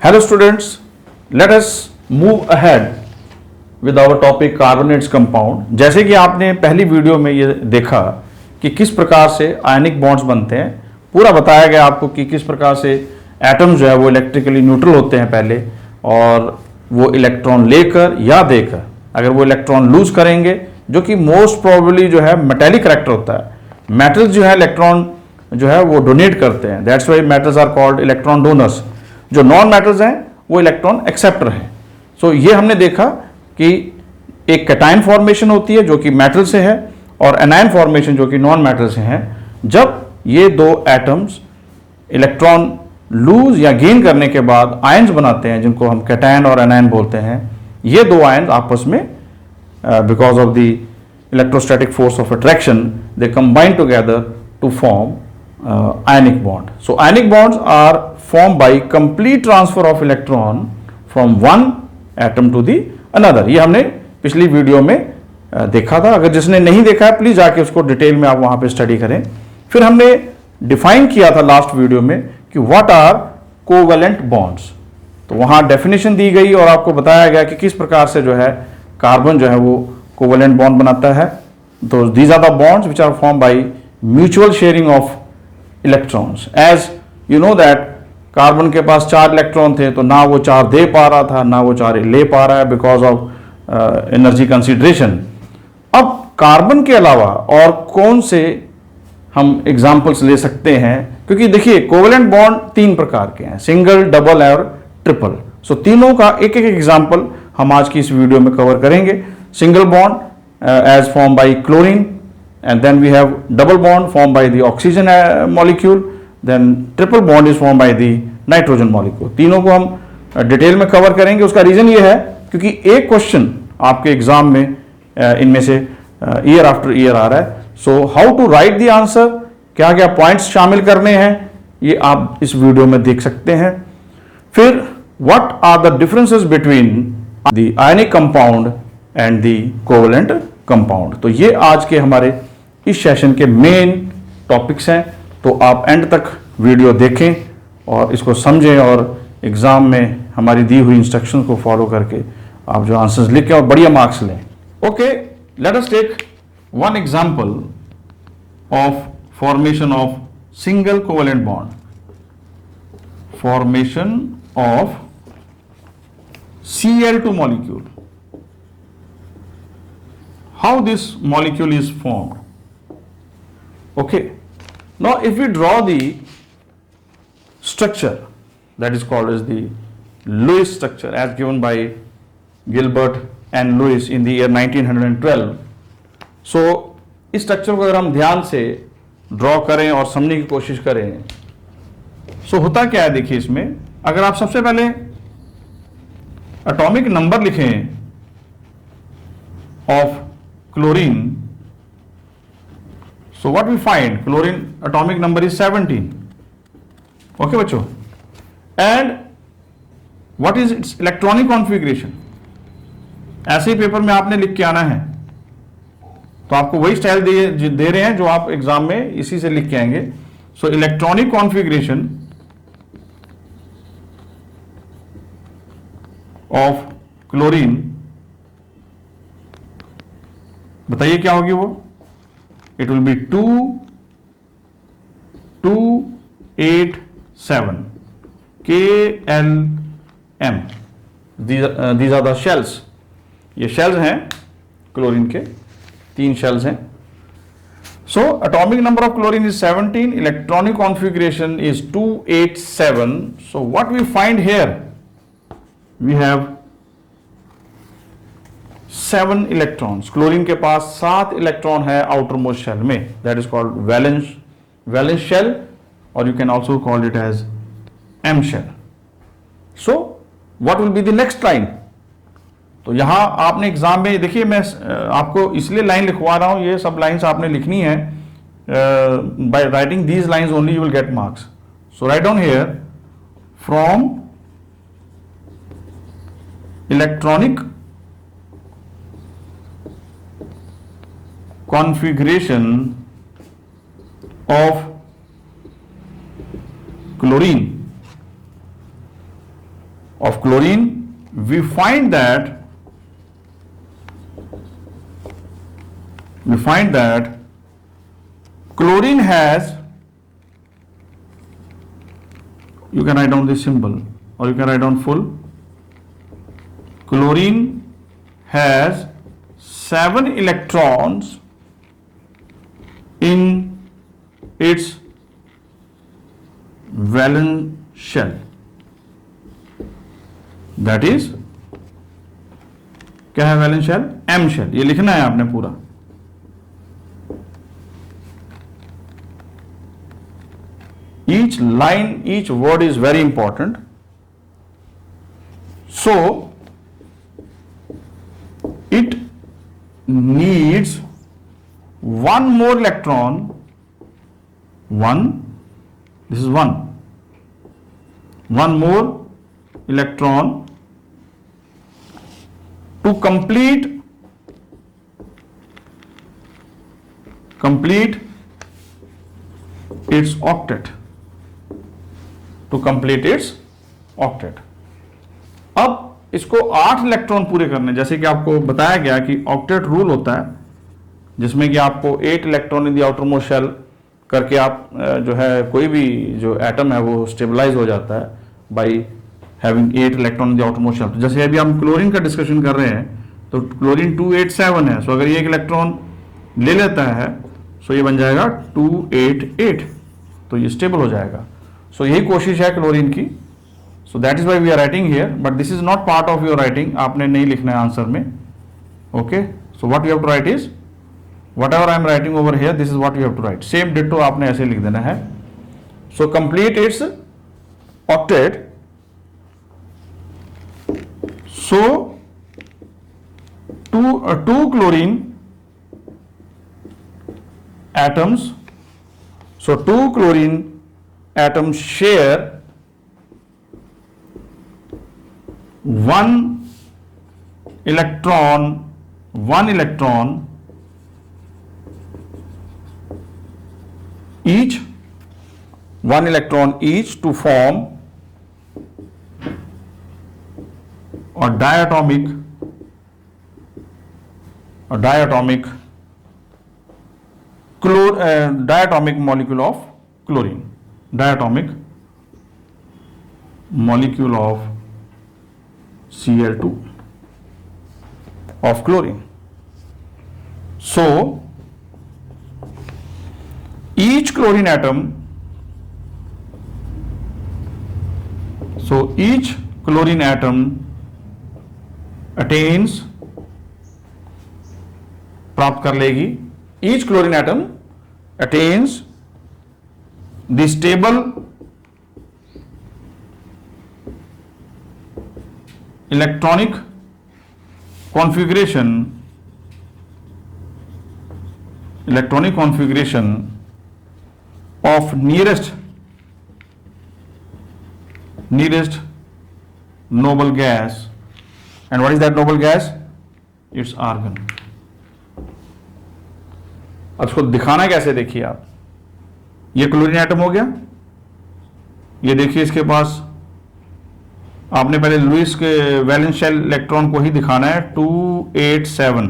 Hello students, let us move ahead with our topic carbonates compound. जैसे कि आपने पहली वीडियो में ये देखा कि किस प्रकार से आयनिक बॉन्ड्स बनते हैं, पूरा बताया गया आपको कि किस प्रकार से एटम्स जो है वो इलेक्ट्रिकली न्यूट्रल होते हैं पहले, और वो इलेक्ट्रॉन लेकर या देकर अगर वो इलेक्ट्रॉन लूज करेंगे, जो कि मोस्ट प्रोबेबली जो है मेटेलिक करैक्टर होता है। मेटल्स जो है इलेक्ट्रॉन जो है वो डोनेट करते हैं, that's why metals are called electron donors. जो नॉन मेटल्स हैं वो इलेक्ट्रॉन एक्सेप्टर हैं। सो ये हमने देखा कि एक कैटायन फॉर्मेशन होती है जो कि मेटल से है, और एनायन फॉर्मेशन जो कि नॉन मेटल से है। जब ये दो एटम्स इलेक्ट्रॉन लूज या गेन करने के बाद आयंस बनाते हैं, जिनको हम कैटायन और एनायन बोलते हैं, ये दो आयंस आपस में because of the electrostatic force of attraction they combine together to form ionic bond. So ionic bonds are formed by complete transfer of electron from one atom to the another. ये हमने पिछली video में देखा था। अगर जिसने नहीं देखा है प्लीज जाके उसको डिटेल में आप वहां पे स्टडी करें। फिर हमने डिफाइन किया था लास्ट वीडियो में कि व्हाट आर कोवेलेंट बॉन्ड्स। तो वहां डेफिनेशन दी गई और आपको बताया गया कि किस प्रकार से जो है कार्बन जो है वो कोवेलेंट बॉन्ड बनाता है। तो these are the bonds which are form by mutual sharing of electrons. As you know that carbon के पास 4 इलेक्ट्रॉन थे, तो ना वो 4 दे पा रहा था ना वो 4 ले पा रहा है बिकॉज ऑफ एनर्जी कंसिडरेशन। अब कार्बन के अलावा और कौन से हम एग्जाम्पल्स ले सकते हैं, क्योंकि देखिए कोवेलेंट बॉन्ड 3 प्रकार के हैं, सिंगल, डबल और ट्रिपल। सो तीनों का एक एक एग्जाम्पल हम आज की इस वीडियो में कवर करेंगे। Single bond as form by chlorine, and then we have double bond formed by the oxygen molecule, then triple bond is formed by the nitrogen molecule। तीनों को हम डिटेल में कवर करेंगे। उसका रीजन ये है क्योंकि एक क्वेश्चन आपके एग्जाम में इनमें से ईयर आफ्टर ईयर आ रहा है। So how to write the answer, क्या क्या पॉइंट्स शामिल करने हैं, ये आप इस वीडियो में देख सकते हैं। फिर what are the differences between the ionic compound and the covalent compound. तो ये आज के हमारे इस सेशन के मेन टॉपिक्स हैं। तो आप एंड तक वीडियो देखें और इसको समझें और एग्जाम में हमारी दी हुई इंस्ट्रक्शन को फॉलो करके आप जो आंसर्स लिखें और बढ़िया मार्क्स लें। Okay, let us take one example of formation of single covalent bond. Formation of Cl2 molecule. How this molecule is formed? Okay, now if we draw the structure that is called as the Lewis structure as given by Gilbert and Lewis in the year 1912. So इस structure को अगर हम ध्यान से draw करें और समझने की कोशिश करें, सो होता क्या है, देखिए इसमें अगर आप सबसे पहले एटॉमिक नंबर लिखें of chlorine, so what we find, chlorine atomic number is 17. Okay बच्चों, and what is its electronic configuration? ऐसे ही पेपर में आपने लिख के आना है, तो आपको वही स्टाइल दे रहे हैं जो आप एग्जाम में इसी से लिख के आएंगे। So electronic configuration of chlorine, बताइए क्या होगी वो। It will be 2, 2, 8, 7 KLM. These are the shells. ये shells हैं क्लोरीन के, 3 shells हैं। So atomic number of chlorine is 17, electronic configuration is 287. So what we find here, we have 7 electrons. Chlorine के पास 7 इलेक्ट्रॉन है आउटर मोस्ट शेल में, that is called valence shell, और you can also call it as M shell. So what will be the next line. तो यहां आपने exam में देखिए, मैं आपको इसलिए लाइन लिखवा रहा हूं, ये सब लाइंस आपने लिखनी है। By writing these lines only you will get marks. So write down here, from electronic configuration of chlorine of chlorine, we find that chlorine has, you can write down this symbol or you can write down full. Chlorine has 7 electrons in its valence shell. That is, क्या है valence shell? M shell. ये लिखना है आपने पूरा. Each line, each word is very important. So it needs one more electron. This is one more electron to complete its octet. अब इसको 8 electron पूरे करने, जैसे कि आपको बताया गया कि ऑक्टेट रूल होता है जिसमें कि आपको 8 electron in the outermost shell करके आप जो है कोई भी जो एटम है वो स्टेबलाइज हो जाता है by having 8 electron in the outermost shell. तो जैसे अभी हम क्लोरीन का डिस्कशन कर रहे हैं तो क्लोरीन 287 है. सो अगर ये एक इलेक्ट्रॉन ले लेता है सो ये बन जाएगा 288, तो ये स्टेबल हो जाएगा. सो यही कोशिश है क्लोरीन की. So that is why we are writing here, but this is not part of your writing. आपने नहीं लिखना है आंसर में. Okay, so what you have to write is whatever I am writing over here, this is what you have to write. Same ditto आपने ऐसे लिख देना है. So complete its octet. So two chlorine atoms. So 2 chlorine atoms share one electron each, one electron each to form a diatomic molecule of chlorine. Diatomic molecule of Cl2 of chlorine. So each chlorine atom attains, प्राप्त कर लेगी, each chlorine atom attains the stable electronic configuration of nearest noble gas. And what is that noble gas? It's argon. अब इसको दिखाना कैसे, देखिए आप, ये क्लोरीन एटम हो गया. ये देखिए इसके पास आपने पहले लुईस के वैलेंस शेल इलेक्ट्रॉन को ही दिखाना है. 287.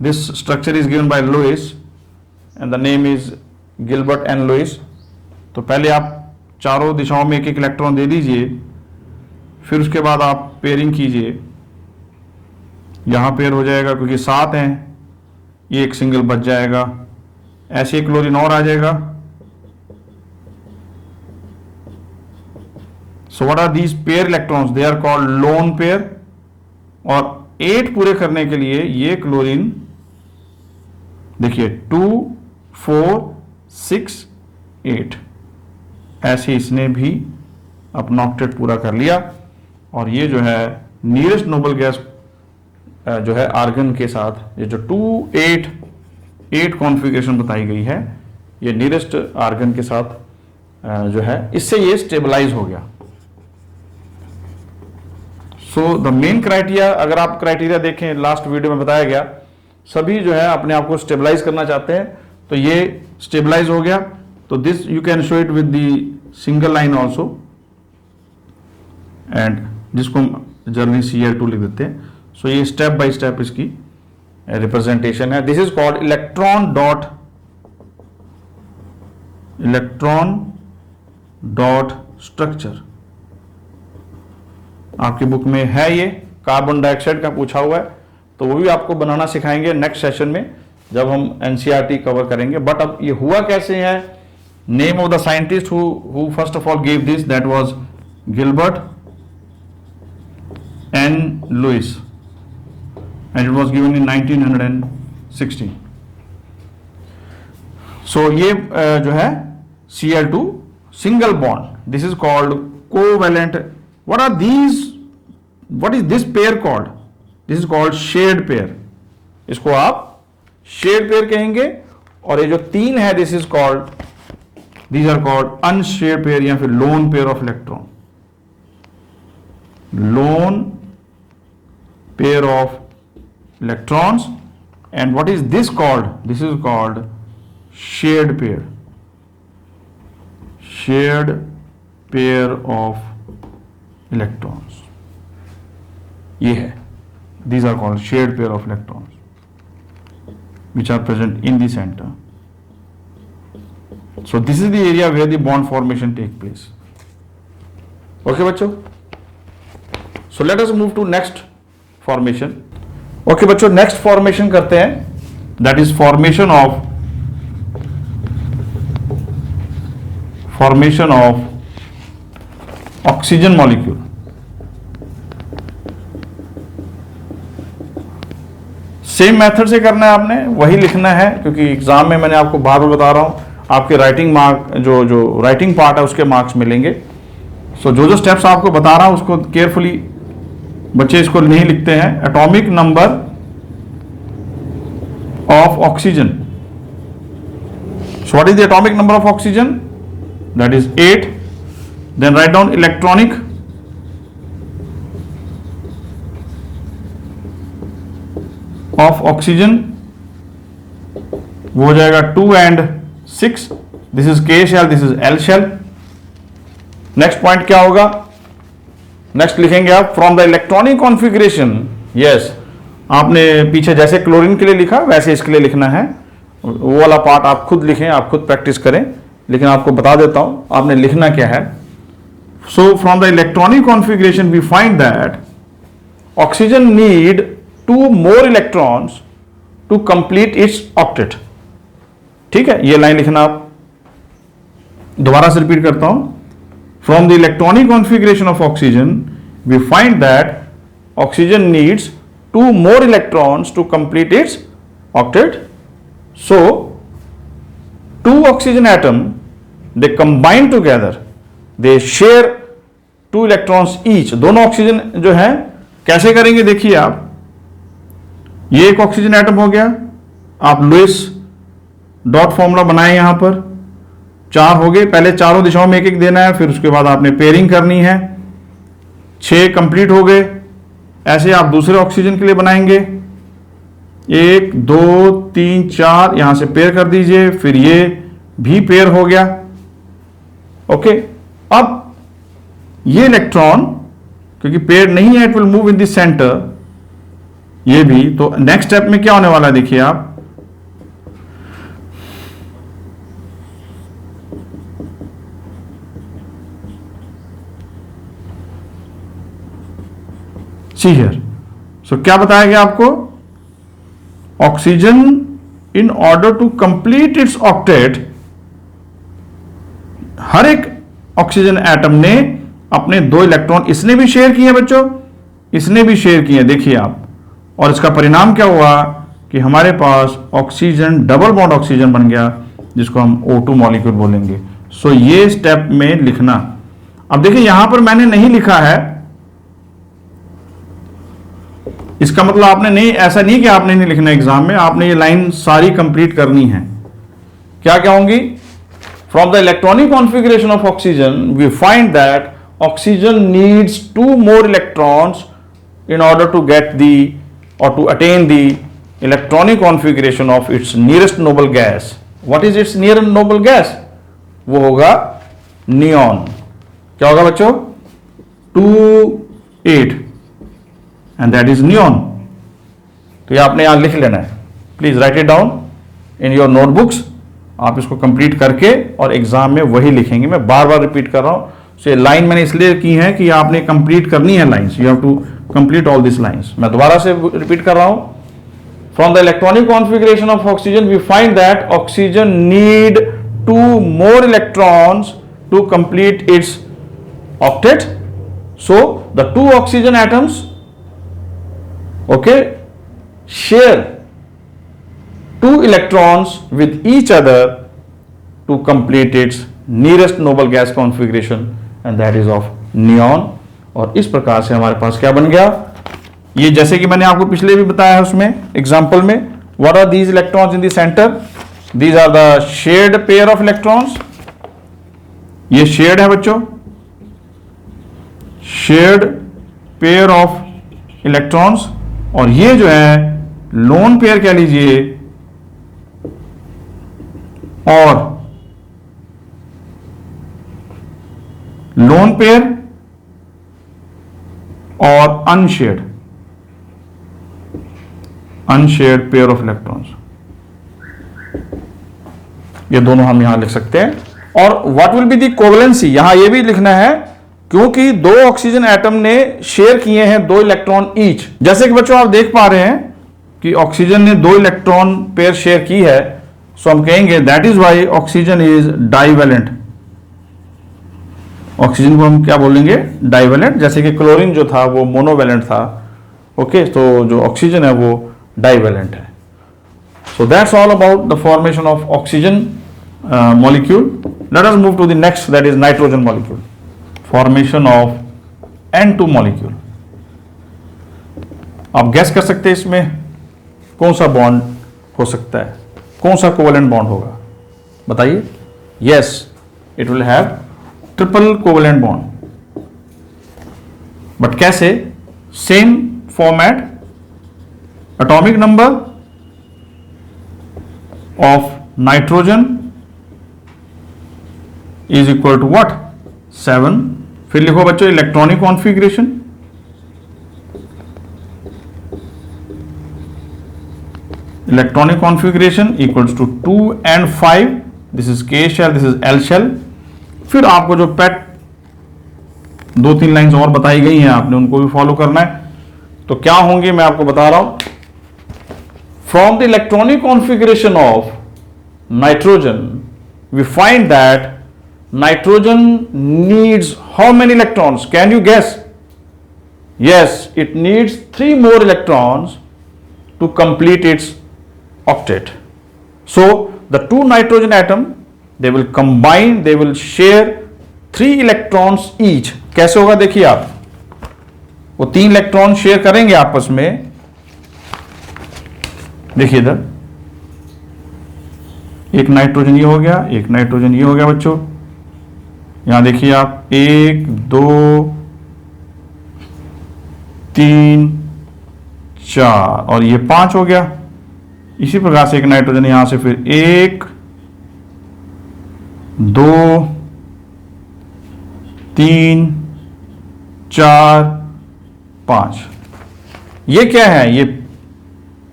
This structure is given by Lewis and the name is Gilbert and Lewis. तो पहले आप चारों दिशाओं में एक एक इलेक्ट्रॉन दे दीजिए, फिर उसके बाद आप पेयरिंग कीजिए. यहाँ पेयर हो जाएगा क्योंकि 7 हैं, ये एक सिंगल बच जाएगा. ऐसे एक क्लोरीन और आ जाएगा. So what are these pair electrons? They are called lone pair. और 8 पूरे करने के लिए ये क्लोरीन देखिए 2, 4, 6, 8 ऐसे इसने भी अपना ऑक्टेट पूरा कर लिया. और ये जो है नियरेस्ट नोबल गैस जो है आर्गन के साथ, ये जो 288 कॉन्फ़िगरेशन बताई गई है, ये नियरेस्ट आर्गन के साथ जो है इससे ये स्टेबलाइज हो गया. सो द मेन क्राइटेरिया, अगर आप क्राइटेरिया देखें लास्ट वीडियो में बताया गया, सभी जो है अपने आप को स्टेबलाइज करना चाहते हैं, तो ये स्टेबलाइज हो गया. तो this you can show it with the single line also. And जिसको हम जर्नी Cl2 लिख देते हैं। सो ये स्टेप बाय स्टेप इसकी रिप्रेजेंटेशन है। This is called electron dot structure. आपकी बुक में है, ये कार्बन डाइऑक्साइड का पूछा हुआ है, तो वो भी आपको बनाना सिखाएंगे नेक्स्ट सेशन में जब हम एनसीईआरटी कवर करेंगे। बट अब ये हुआ कैसे है, name of the scientist who first of all give this, that was Gilbert N Lewis and it was given in 1916। So ये जो है Cl2 single bond, this is called covalent. what is this pair called? This is called shared pair. इसको आप shared pair कहेंगे। और ये जो तीन है, this is called, these are called unshared pair या फिर lone pair of electron, lone pair of electrons। and what is this called? This is called shared pair, shared pair of electrons। ये है, these are called shared pair of electrons which are present in the center। so this is the area where the bond formation take place। okay बच्चों, so let us move to next formation। okay बच्चों, next formation करते हैं, that is formation of oxygen molecule. Same method से करना है आपने, वही लिखना है, क्योंकि एग्जाम में मैंने आपको बार बार बता रहा हूं, आपके राइटिंग मार्क जो राइटिंग पार्ट है उसके मार्क्स मिलेंगे। सो जो स्टेप्स आपको बता रहा हूं उसको केयरफुली बच्चे इसको नहीं लिखते हैं। Atomic number of oxygen, so what is the atomic number of oxygen? That is 8। Then write down electronic of oxygen, वो हो जाएगा 2 and 6। This is K shell, this is L shell। Next point क्या होगा? Next लिखेंगे आप from the electronic configuration. Yes, आपने पीछे जैसे क्लोरीन के लिए लिखा वैसे इसके लिए लिखना है। वो वाला पार्ट आप खुद लिखें, आप खुद प्रैक्टिस करें, लेकिन आपको बता देता हूं आपने लिखना क्या है। So from the electronic configuration we find that oxygen need 2 more electrons to complete its octet। ठीक है, ये लाइन लिखना आप। दोबारा से रिपीट करता हूं, from the electronic configuration of oxygen we find that oxygen needs 2 more electrons to complete its octet। So 2 oxygen atom they combine together, they share 2 electrons each। दोनों ऑक्सीजन जो है कैसे करेंगे देखिए आप, ये एक ऑक्सीजन एटम हो गया, आप लुइस डॉट फॉर्मूला बनाए यहां पर, 4 हो गए, पहले चारों दिशाओं में एक एक देना है, फिर उसके बाद आपने पेयरिंग करनी है, 6 कंप्लीट हो गए। ऐसे आप दूसरे ऑक्सीजन के लिए बनाएंगे, 1 2 3 4 यहां से पेयर कर दीजिए, फिर ये भी पेयर हो गया। ओके, अब ये इलेक्ट्रॉन क्योंकि पेयर नहीं है, it will move in the centre, ये भी। तो नेक्स्ट स्टेप में क्या होने वाला है देखिए आप, सी हियर। सो क्या बताया गया आपको, oxygen in order to complete its octet, हर एक ऑक्सीजन एटम ने अपने 2 इलेक्ट्रॉन इसने भी शेयर किए बच्चों, इसने भी शेयर किए, देखिए आप। और इसका परिणाम क्या हुआ कि हमारे पास ऑक्सीजन डबल बॉन्ड ऑक्सीजन बन गया, जिसको हम O2 मॉलिक्यूल बोलेंगे। सो ये स्टेप में लिखना। अब देखिए यहां पर मैंने नहीं लिखा है, इसका मतलब आपने नहीं, ऐसा नहीं कि आपने नहीं लिखना एग्जाम में, आपने ये लाइन सारी कंप्लीट करनी है। क्या क्या होंगी? From the electronic configuration of oxygen, we find that oxygen needs 2 more electrons in order to get the or to attain the electronic configuration of its nearest noble gas। What is its nearest noble gas? वो होगा neon. क्या होगा बच्चों? 2 8 and that is neon. तो ये आपने यहां लिख लेना है, please right it down in your notebooks. आप इसको कंप्लीट करके और एग्जाम में वही लिखेंगे। मैं बार बार रिपीट कर रहा हूं, सो ये लाइन मैंने इसलिए की है कि आपने कंप्लीट करनी है lines, you have to complete all this lines. मैं दोबारा से रिपीट कर रहा हूं। From the electronic configuration of oxygen we find that oxygen need 2 more electrons to complete its octet. So the 2 oxygen atoms, okay, share 2 electrons with each other to complete its nearest noble gas configuration, and that is of neon. और इस प्रकार से हमारे पास क्या बन गया, ये जैसे कि मैंने आपको पिछले भी बताया है उसमें एग्जाम्पल में, what are these electrons in the center? These are the shared pair of electrons. ये shared है बच्चों, shared pair of electrons। और ये जो है lone pair कह लीजिए, और lone pair और unshared pair of electrons, ये दोनों हम यहां लिख सकते हैं। और व्हाट विल बी दी कोवलेंसी, यहां ये भी लिखना है क्योंकि 2 ऑक्सीजन एटम ने शेयर किए हैं 2 इलेक्ट्रॉन ईच। जैसे कि बच्चों आप देख पा रहे हैं कि ऑक्सीजन ने 2 इलेक्ट्रॉन पेयर शेयर की है, सो हम कहेंगे that is why oxygen is divalent. Oxygen को हम क्या बोलेंगे, डाइवेलेंट। जैसे कि क्लोरीन जो था वो मोनोवेलेंट था, ओके, तो जो ऑक्सीजन है वो डाइवेलेंट है। So that's all about the formation of oxygen molecule. Let us move to the next, that is nitrogen molecule. Formation of N2 molecule. आप गैस कर सकते हैं इसमें कौन सा बॉन्ड हो सकता है, कौन सा कोवेलेंट बॉन्ड होगा, बताइए। Yes, it will have triple covalent bond. But कैसे? Same format, atomic number of nitrogen is equal to what? 7। फिर लिखो बच्चों electronic configuration, electronic configuration equals to 2 and 5। This is K shell, this is L shell. फिर आपको जो पेट 2-3 lines और बताई गई हैं, आपने उनको भी फॉलो करना है। तो क्या होंगे मैं आपको बता रहा हूं। From the electronic configuration of nitrogen, we find that nitrogen needs how many electrons? Can you guess? Yes, it needs 3 more electrons to complete its octet. So the 2 nitrogen atom, they will combine, they will share 3 electrons each. कैसे होगा देखिए आप, वो 3 electron share करेंगे आपस में। देखिए इधर एक नाइट्रोजन ये हो गया, एक नाइट्रोजन ये हो गया बच्चों। यहां देखिए आप 1 2 3 4 और ये 5 हो गया। इसी प्रकार से एक नाइट्रोजन यहां से फिर 1 2 3 4 5। ये क्या है,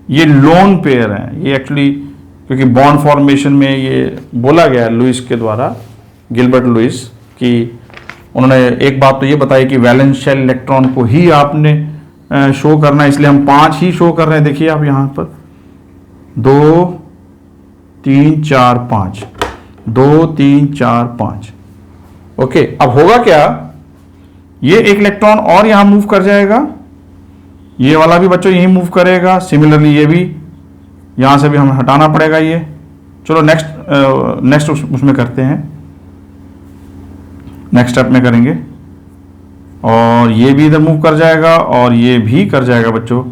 ये लोन पेयर है। ये एक्चुअली क्योंकि बॉन्ड फॉर्मेशन में ये बोला गया है लुइस के द्वारा, गिलबर्ट लुइस, कि उन्होंने एक बात तो ये बताई कि वैलेंस शेल इलेक्ट्रॉन को ही आपने शो करना है, इसलिए हम 5 ही शो कर रहे हैं। देखिए आप यहां पर 2 3 4 5, 2 3 4 5। ओके, अब होगा क्या, ये एक इलेक्ट्रॉन और यहां मूव कर जाएगा, ये वाला भी बच्चों यही मूव करेगा। सिमिलरली ये भी यहां से भी हमें हटाना पड़ेगा ये। चलो नेक्स्ट उसमें करते हैं, नेक्स्ट स्टेप में करेंगे। और ये भी इधर मूव कर जाएगा और ये भी कर जाएगा बच्चों,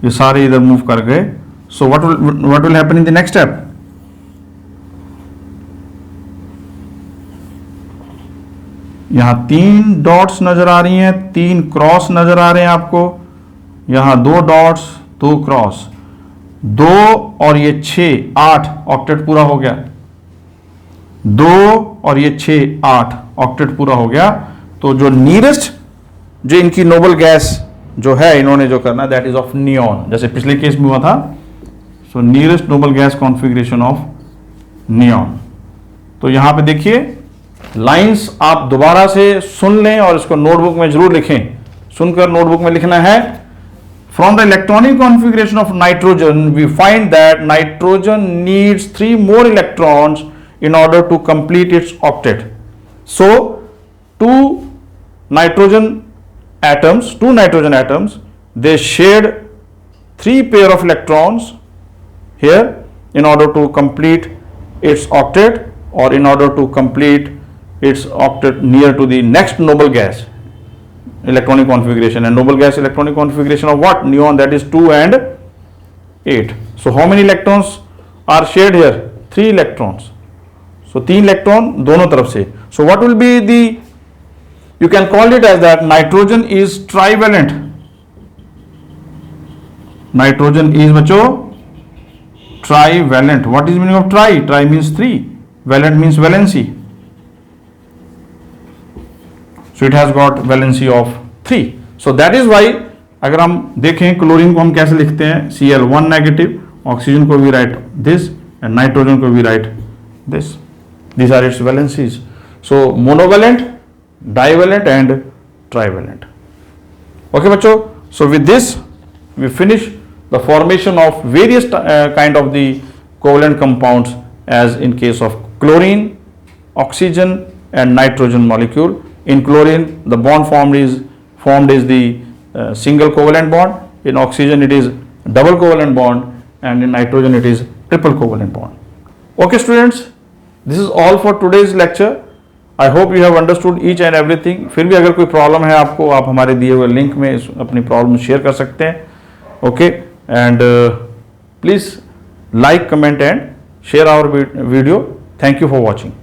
ये सारे इधर मूव कर गए। सो what will happen in the next step, यहां 3 डॉट्स नजर आ रही हैं, 3 क्रॉस नजर आ रहे हैं आपको। यहां 2 डॉट्स 2 क्रॉस, 2 और ये 6 8 ऑक्टेट पूरा हो गया। 2 और ये 6 8 ऑक्टेट पूरा हो गया। तो जो नीरेस्ट जो इनकी नोबल गैस जो है इन्होंने जो करना, दैट इज ऑफ नियॉन, जैसे पिछले केस में हुआ था। So nearest noble gas configuration of neon. तो यहां पे देखिए लाइंस आप दोबारा से सुन लें और इसको नोटबुक में जरूर लिखें, सुनकर नोटबुक में लिखना है। From the electronic configuration of nitrogen, we find that nitrogen needs 3 more electrons in order to complete its octet. So, two nitrogen atoms, they shared 3 pair of electrons here in order to complete its octet, or in order to complete its octet near to the next noble gas electronic configuration. And noble gas electronic configuration of what? Neon, that is 2 and 8. So how many electrons are shared here? 3 electrons. So 3 electron दोनों तरफ से. So what will be the, you can call it as that nitrogen is trivalent. Nitrogen is बच्चों trivalent. What is meaning of tri? Tri means 3. Valent means valency. So it has got valency of 3. So that is why अगर हम देखें chlorine को हम कैसे लिखते हैं, Cl1 negative, oxygen को भी राइट दिस एंड नाइट्रोजन को भी right this. These are its valencies. So monovalent, divalent and trivalent. Okay बच्चों, so with this we finish the formation of various kind of the covalent compounds, as in case of chlorine, oxygen and nitrogen molecule. In chlorine, the bond formed is the single covalent bond. In oxygen, it is double covalent bond, and in nitrogen, it is triple covalent bond. Okay, students, this is all for today's lecture. I hope you have understood each and everything. फिर भी अगर कोई problem है आपको, आप हमारे दिए हुए लिंक में अपनी प्रॉब्लम शेयर कर सकते हैं. Okay, and please like, comment and share our video. Thank you for watching.